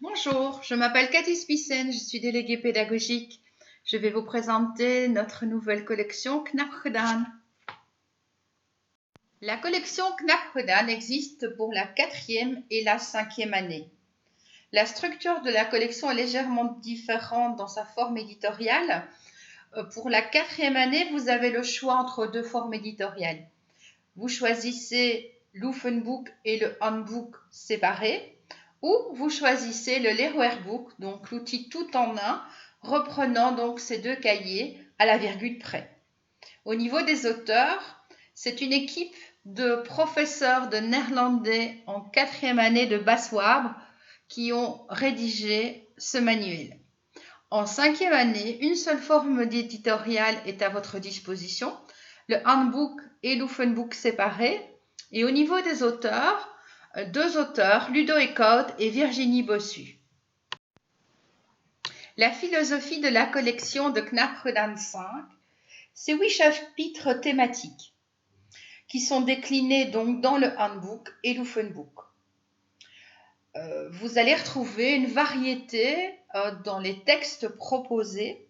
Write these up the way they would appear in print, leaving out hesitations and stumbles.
Bonjour, je m'appelle Cathy Spissen, je suis déléguée pédagogique. Je vais vous présenter notre nouvelle collection Knap Gedaan. La collection Knap Gedaan existe pour la 4e et la 5e année. La structure de la collection est légèrement différente dans sa forme éditoriale. Pour la 4e année, vous avez le choix entre deux formes éditoriales. Vous choisissez l'Oefenboek et le Handboek séparés, ou vous choisissez le Leerwerkboek, donc l'outil tout en un, reprenant donc ces deux cahiers à la virgule près. Au niveau des auteurs, c'est une équipe de professeurs de néerlandais en 4e année de Baswaab qui ont rédigé ce manuel. En 5e année, une seule forme d'éditorial est à votre disposition, le Handboek et l'Oefenboek séparés. Et au niveau des auteurs, deux auteurs, Ludo Eekhout et Virginie Bossu. La philosophie de la collection de Knap Gedaan 5, c'est 8 chapitres thématiques qui sont déclinés donc dans le Handboek et l'Oefenboek. Vous allez retrouver une variété dans les textes proposés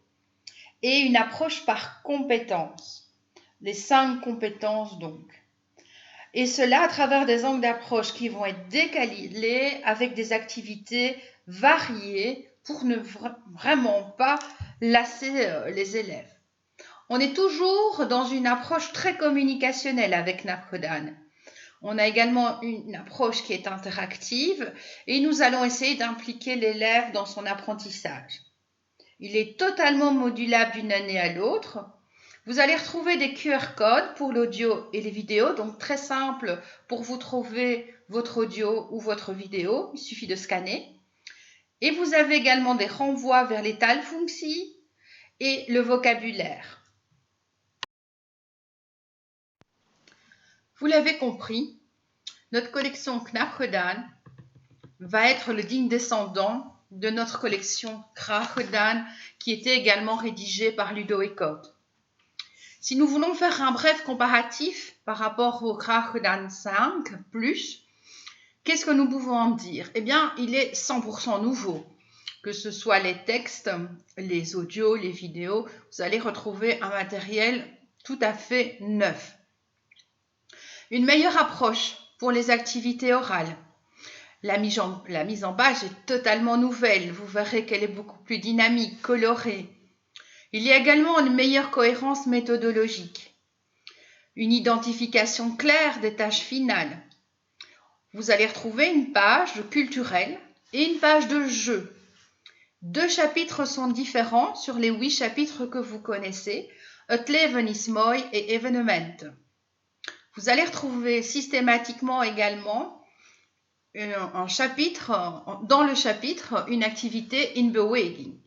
et une approche par compétences, les 5 compétences donc. Et cela à travers des angles d'approche qui vont être décalés avec des activités variées pour ne vraiment pas lasser les élèves. On est toujours dans une approche très communicationnelle avec Knap Gedaan. On a également une approche qui est interactive et nous allons essayer d'impliquer l'élève dans son apprentissage. Il est totalement modulable d'une année à l'autre. Vous allez retrouver des QR codes pour l'audio et les vidéos, donc très simple pour vous trouver votre audio ou votre vidéo, il suffit de scanner. Et vous avez également des renvois vers les taalfuncties et le vocabulaire. Vous l'avez compris, notre collection Knap Gedaan va être le digne descendant de notre collection Graag Gedaan qui était également rédigée par Ludo Eekhout. Si nous voulons faire un bref comparatif par rapport au Graag Gedaan 5+, qu'est-ce que nous pouvons en dire? Eh bien, il est 100% nouveau. Que ce soit les textes, les audios, les vidéos, vous allez retrouver un matériel tout à fait neuf. Une meilleure approche pour les activités orales. La mise en page est totalement nouvelle. Vous verrez qu'elle est beaucoup plus dynamique, colorée. Il y a également une meilleure cohérence méthodologique. Une identification claire des tâches finales. Vous allez retrouver une page culturelle et une page de jeu. 2 chapitres sont différents sur les 8 chapitres que vous connaissez, Het leven is mooi et Evenement. Vous allez retrouver systématiquement également dans le chapitre une activité in beweging.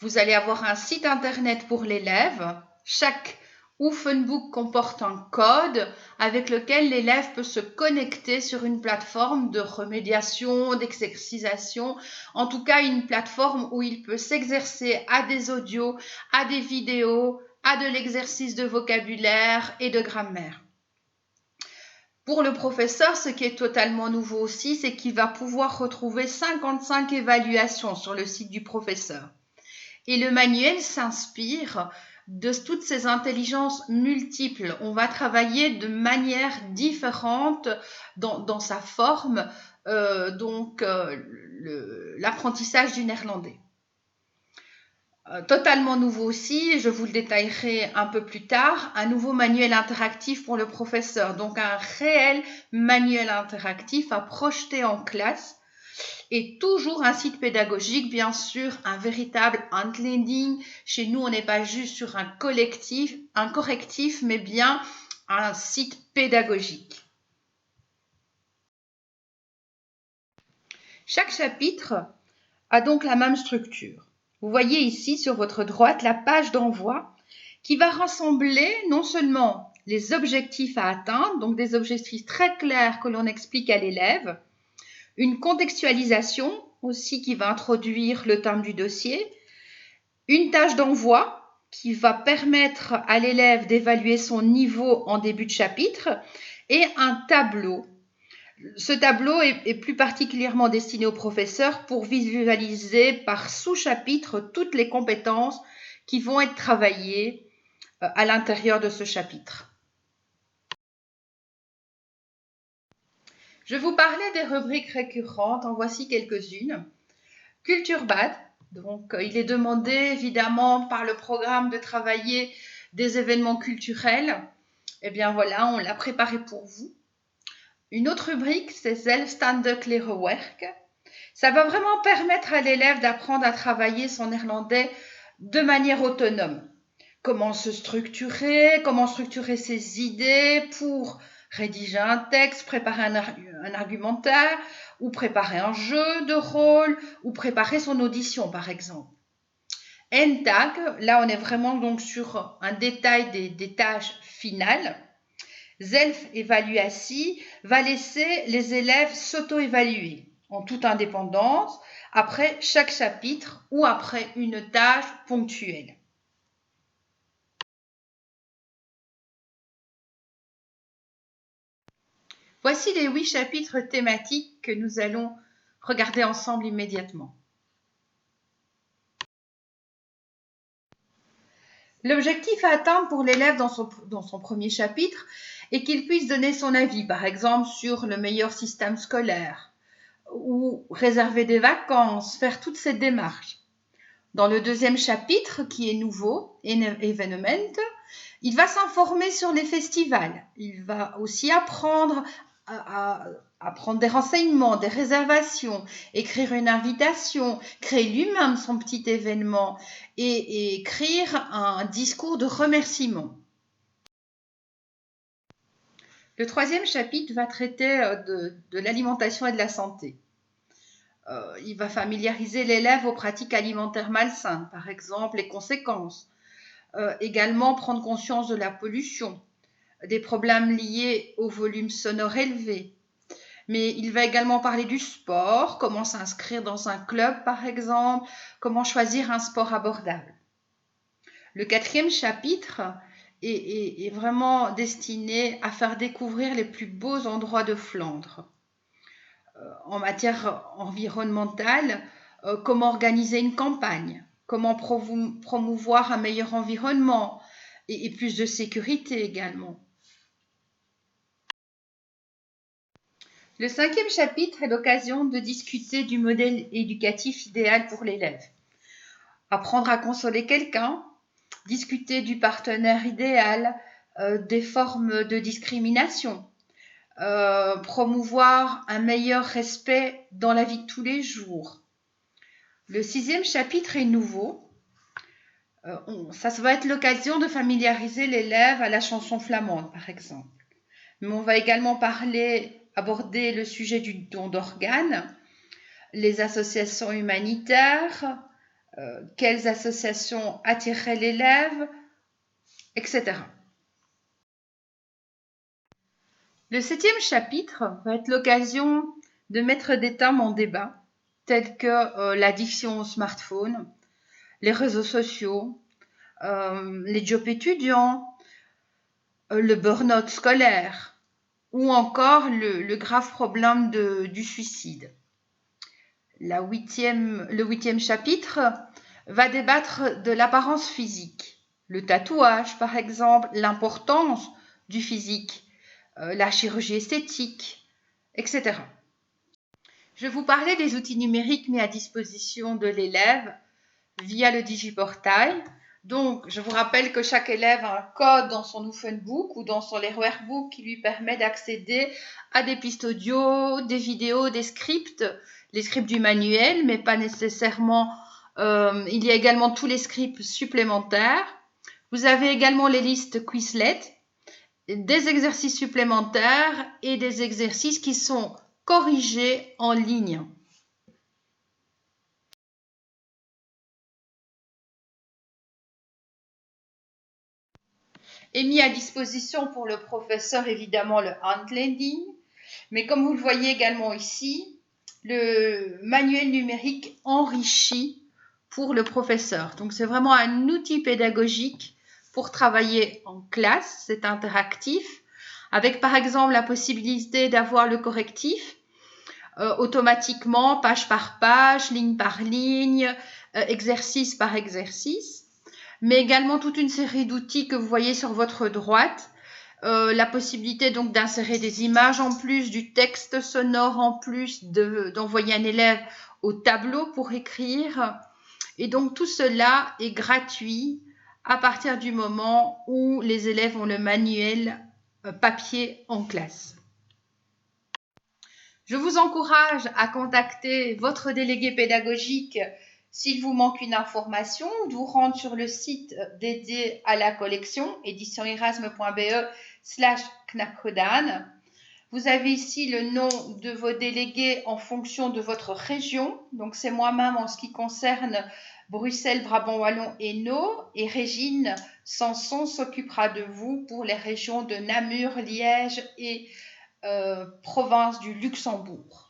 Vous allez avoir un site internet pour l'élève. Chaque Oefenboek comporte un code avec lequel l'élève peut se connecter sur une plateforme de remédiation, d'exercisation, en tout cas une plateforme où il peut s'exercer à des audios, à des vidéos, à de l'exercice de vocabulaire et de grammaire. Pour le professeur, ce qui est totalement nouveau aussi, c'est qu'il va pouvoir retrouver 55 évaluations sur le site du professeur. Et le manuel s'inspire de toutes ces intelligences multiples. On va travailler de manière différente dans sa forme, l'apprentissage du néerlandais. Totalement nouveau aussi, je vous le détaillerai un peu plus tard, un nouveau manuel interactif pour le professeur. Donc un réel manuel interactif à projeter en classe. Et toujours un site pédagogique, bien sûr, un véritable handleiding. Chez nous, on n'est pas juste sur un correctif, mais bien un site pédagogique. Chaque chapitre a donc la même structure. Vous voyez ici sur votre droite la page d'envoi qui va rassembler non seulement les objectifs à atteindre, donc des objectifs très clairs que l'on explique à l'élève, une contextualisation aussi qui va introduire le thème du dossier, une tâche d'envoi qui va permettre à l'élève d'évaluer son niveau en début de chapitre et un tableau Ce tableau est plus particulièrement destiné aux professeurs pour visualiser par sous-chapitre toutes les compétences qui vont être travaillées à l'intérieur de ce chapitre. Je vous parlais des rubriques récurrentes, en voici quelques-unes. Culture BAD, donc il est demandé évidemment par le programme de travailler des événements culturels. Eh bien voilà, on l'a préparé pour vous. Une autre rubrique, c'est Zelfstandig leren werken. Ça va vraiment permettre à l'élève d'apprendre à travailler son néerlandais de manière autonome. Comment se structurer, comment structurer ses idées pour rédiger un texte, préparer un argumentaire, ou préparer un jeu de rôle, ou préparer son audition par exemple. Eindtag, là on est vraiment donc sur un détail des tâches finales. Zelf-évaluatie va laisser les élèves s'auto-évaluer en toute indépendance après chaque chapitre ou après une tâche ponctuelle. Voici les 8 chapitres thématiques que nous allons regarder ensemble immédiatement. L'objectif à atteindre pour l'élève dans son premier chapitre est qu'il puisse donner son avis, par exemple, sur le meilleur système scolaire, ou réserver des vacances, faire toutes ces démarches. Dans le deuxième chapitre, qui est nouveau, Evenement, il va s'informer sur les festivals. Il va aussi apprendre à prendre des renseignements, des réservations, écrire une invitation, créer lui-même son petit événement et écrire un discours de remerciement. Le troisième chapitre va traiter de l'alimentation et de la santé. Il va familiariser l'élève aux pratiques alimentaires malsaines, par exemple les conséquences. Également prendre conscience de la pollution, des problèmes liés au volume sonore élevé. Mais il va également parler du sport, comment s'inscrire dans un club par exemple, comment choisir un sport abordable. Le quatrième chapitre est vraiment destiné à faire découvrir les plus beaux endroits de Flandre. En matière environnementale, comment organiser une campagne, comment promouvoir un meilleur environnement et plus de sécurité également. Le cinquième chapitre est l'occasion de discuter du modèle éducatif idéal pour l'élève. Apprendre à consoler quelqu'un, discuter du partenaire idéal, des formes de discrimination, promouvoir un meilleur respect dans la vie de tous les jours. Le sixième chapitre est nouveau. Ça va être l'occasion de familiariser l'élève à la chanson flamande, par exemple. Mais on va également aborder le sujet du don d'organes, les associations humanitaires, quelles associations attireraient l'élève, etc. Le septième chapitre va être l'occasion de mettre des thèmes en débat, tels que l'addiction au smartphone, les réseaux sociaux, les jobs étudiants, le burn-out scolaire ou encore le grave problème du suicide. Le huitième chapitre va débattre de l'apparence physique, le tatouage par exemple, l'importance du physique, la chirurgie esthétique, etc. Je vous parlais des outils numériques mis à disposition de l'élève via le DigiPortail. Donc, je vous rappelle que chaque élève a un code dans son Oefenboek ou dans son Leerwerkboek qui lui permet d'accéder à des pistes audio, des vidéos, des scripts, les scripts du manuel, mais pas nécessairement. Il y a également tous les scripts supplémentaires. Vous avez également les listes Quizlet, des exercices supplémentaires et des exercices qui sont corrigés en ligne. Est mis à disposition pour le professeur évidemment le handleiding, mais comme vous le voyez également ici, le manuel numérique enrichi pour le professeur. Donc c'est vraiment un outil pédagogique pour travailler en classe, c'est interactif, avec par exemple la possibilité d'avoir le correctif automatiquement, page par page, ligne par ligne, exercice par exercice, mais également toute une série d'outils que vous voyez sur votre droite. La possibilité donc d'insérer des images en plus, du texte sonore en plus, d'envoyer un élève au tableau pour écrire. Et donc tout cela est gratuit à partir du moment où les élèves ont le manuel papier en classe. Je vous encourage à contacter votre délégué pédagogique s'il vous manque une information, de vous rendre sur le site dédié à la collection éditionerasme.be/knackedan. Vous avez ici le nom de vos délégués en fonction de votre région. Donc c'est moi-même en ce qui concerne Bruxelles, Brabant Wallon et Hainaut. Et Régine Sanson s'occupera de vous pour les régions de Namur, Liège et province du Luxembourg.